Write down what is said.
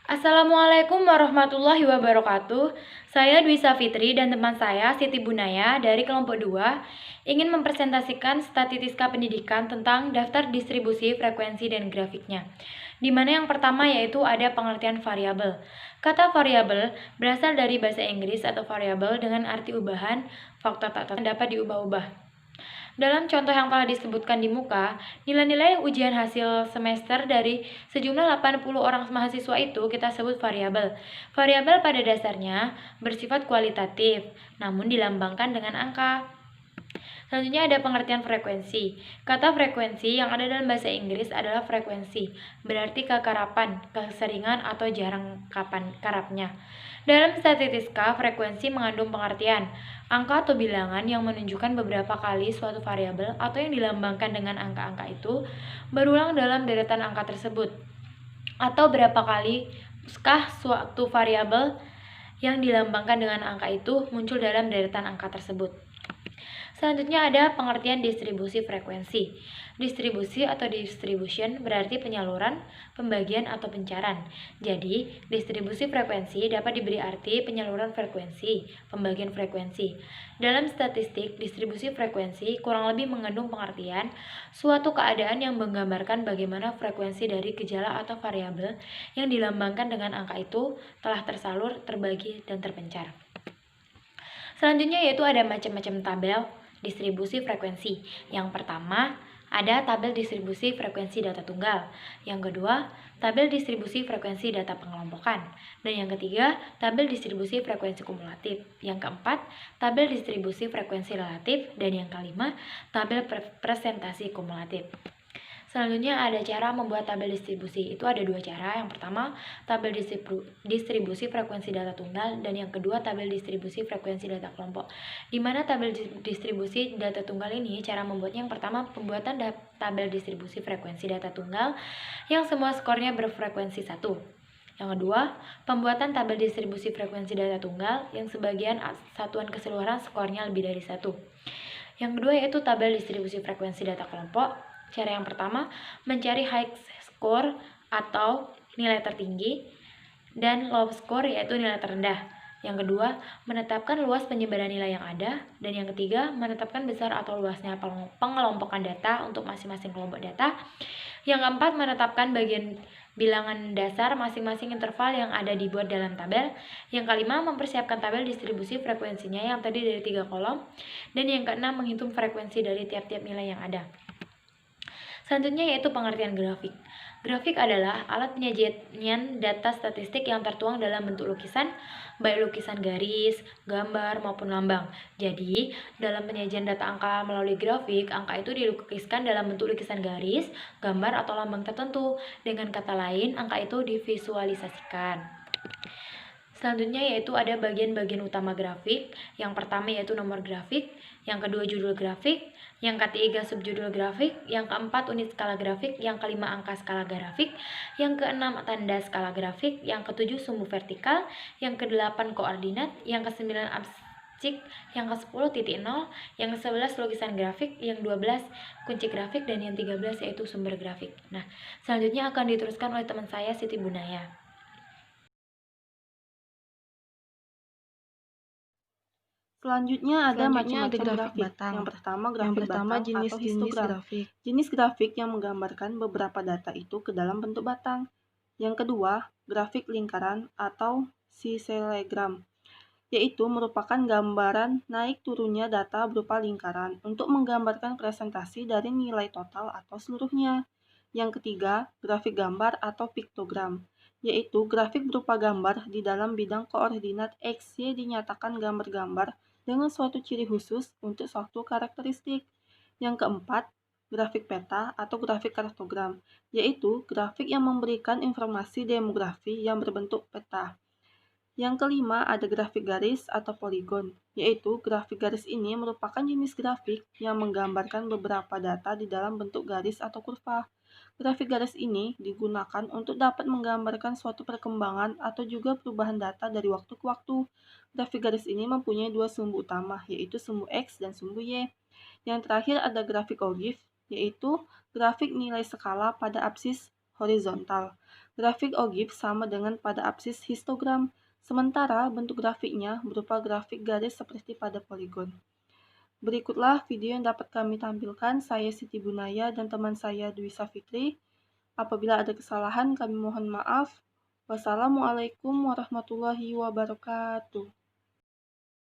Assalamualaikum warahmatullahi wabarakatuh. Saya Dwi Safitri dan teman saya Siti Bunaya dari kelompok 2 ingin mempresentasikan statistika pendidikan tentang daftar distribusi frekuensi dan grafiknya. Di mana yang pertama yaitu ada pengertian variabel. Kata variabel berasal dari bahasa Inggris atau variable dengan arti ubahan, faktor tak dapat diubah-ubah. Dalam contoh yang telah disebutkan di muka, nilai-nilai ujian hasil semester dari sejumlah 80 orang mahasiswa itu kita sebut variabel. Variabel pada dasarnya bersifat kualitatif, namun dilambangkan dengan angka. Selanjutnya ada pengertian frekuensi. Kata frekuensi yang ada dalam bahasa Inggris adalah frekuensi, berarti kekerapan, keseringan atau jarang kapan kerapnya. Dalam statistika, frekuensi mengandung pengertian angka atau bilangan yang menunjukkan beberapa kali suatu variabel atau yang dilambangkan dengan angka-angka itu berulang dalam deretan angka tersebut. Atau berapa kali suatu variabel yang dilambangkan dengan angka itu muncul dalam deretan angka tersebut. Selanjutnya ada pengertian distribusi frekuensi. Distribusi atau distribution berarti penyaluran, pembagian atau pencaran. Jadi, distribusi frekuensi dapat diberi arti penyaluran frekuensi, pembagian frekuensi. Dalam statistik, distribusi frekuensi kurang lebih mengandung pengertian suatu keadaan yang menggambarkan bagaimana frekuensi dari gejala atau variabel yang dilambangkan dengan angka itu telah tersalur, terbagi, dan terpencar. Selanjutnya yaitu ada macam-macam tabel distribusi frekuensi. Yang pertama, ada tabel distribusi frekuensi data tunggal. Yang kedua, tabel distribusi frekuensi data pengelompokan. Dan yang ketiga, tabel distribusi frekuensi kumulatif. Yang keempat, tabel distribusi frekuensi relatif. Dan yang kelima, tabel presentasi kumulatif. Selanjutnya ada cara membuat tabel distribusi. Itu ada dua cara. Yang pertama, tabel distribusi frekuensi data tunggal, dan yang kedua tabel distribusi frekuensi data kelompok. Di mana tabel distribusi data tunggal ini cara membuatnya yang pertama pembuatan tabel distribusi frekuensi data tunggal yang semua skornya berfrekuensi 1. Yang kedua, pembuatan tabel distribusi frekuensi data tunggal yang sebagian satuan keseluruhan skornya lebih dari 1. Yang kedua yaitu tabel distribusi frekuensi data kelompok. Cara yang pertama, mencari high score atau nilai tertinggi dan low score yaitu nilai terendah. Yang kedua, menetapkan luas penyebaran nilai yang ada. Dan yang ketiga, menetapkan besar atau luasnya pengelompokan data untuk masing-masing kelompok data. Yang keempat, menetapkan bagian bilangan dasar masing-masing interval yang ada dibuat dalam tabel. Yang kelima, mempersiapkan tabel distribusi frekuensinya yang terdiri dari 3 kolom. Dan yang keenam, menghitung frekuensi dari tiap-tiap nilai yang ada. Selanjutnya yaitu pengertian grafik. Grafik adalah alat penyajian data statistik yang tertuang dalam bentuk lukisan, baik lukisan garis, gambar, maupun lambang. Jadi, dalam penyajian data angka melalui grafik, angka itu dilukiskan dalam bentuk lukisan garis, gambar, atau lambang tertentu. Dengan kata lain, angka itu divisualisasikan. Selanjutnya yaitu ada bagian-bagian utama grafik. Yang pertama yaitu nomor grafik, yang kedua judul grafik, yang ketiga subjudul grafik, yang keempat unit skala grafik, yang kelima angka skala grafik, yang keenam tanda skala grafik, yang ketujuh sumbu vertikal, yang kedelapan koordinat, yang kesembilan abscik, yang ke-10 titik nol, yang ke-11 lukisan grafik, yang 12 kunci grafik, dan yang 13 yaitu sumber grafik. Nah, selanjutnya akan diteruskan oleh teman saya Siti Bunaya. Selanjutnya ada macam-macam grafik batang. Yang pertama grafik batang atau histogram. Jenis grafik yang menggambarkan beberapa data itu ke dalam bentuk batang. Yang kedua, grafik lingkaran atau siselegram, yaitu merupakan gambaran naik turunnya data berupa lingkaran untuk menggambarkan presentasi dari nilai total atau seluruhnya. Yang ketiga, grafik gambar atau piktogram, yaitu grafik berupa gambar di dalam bidang koordinat X, Y dinyatakan gambar-gambar dengan suatu ciri khusus untuk suatu karakteristik. Yang keempat, grafik peta atau grafik kartogram, yaitu grafik yang memberikan informasi demografi yang berbentuk peta. Yang kelima ada grafik garis atau poligon, yaitu grafik garis ini merupakan jenis grafik yang menggambarkan beberapa data di dalam bentuk garis atau kurva. Grafik garis ini digunakan untuk dapat menggambarkan suatu perkembangan atau juga perubahan data dari waktu ke waktu. Grafik garis ini mempunyai dua sumbu utama, yaitu sumbu X dan sumbu Y. Yang terakhir ada grafik ogif, yaitu grafik nilai skala pada absis horizontal. Grafik OGIF sama dengan pada absis histogram, sementara bentuk grafiknya berupa grafik garis seperti pada poligon. Berikutlah video yang dapat kami tampilkan. Saya Siti Bunaya dan teman saya Dwi Safitri. Apabila ada kesalahan, kami mohon maaf. Wassalamualaikum warahmatullahi wabarakatuh.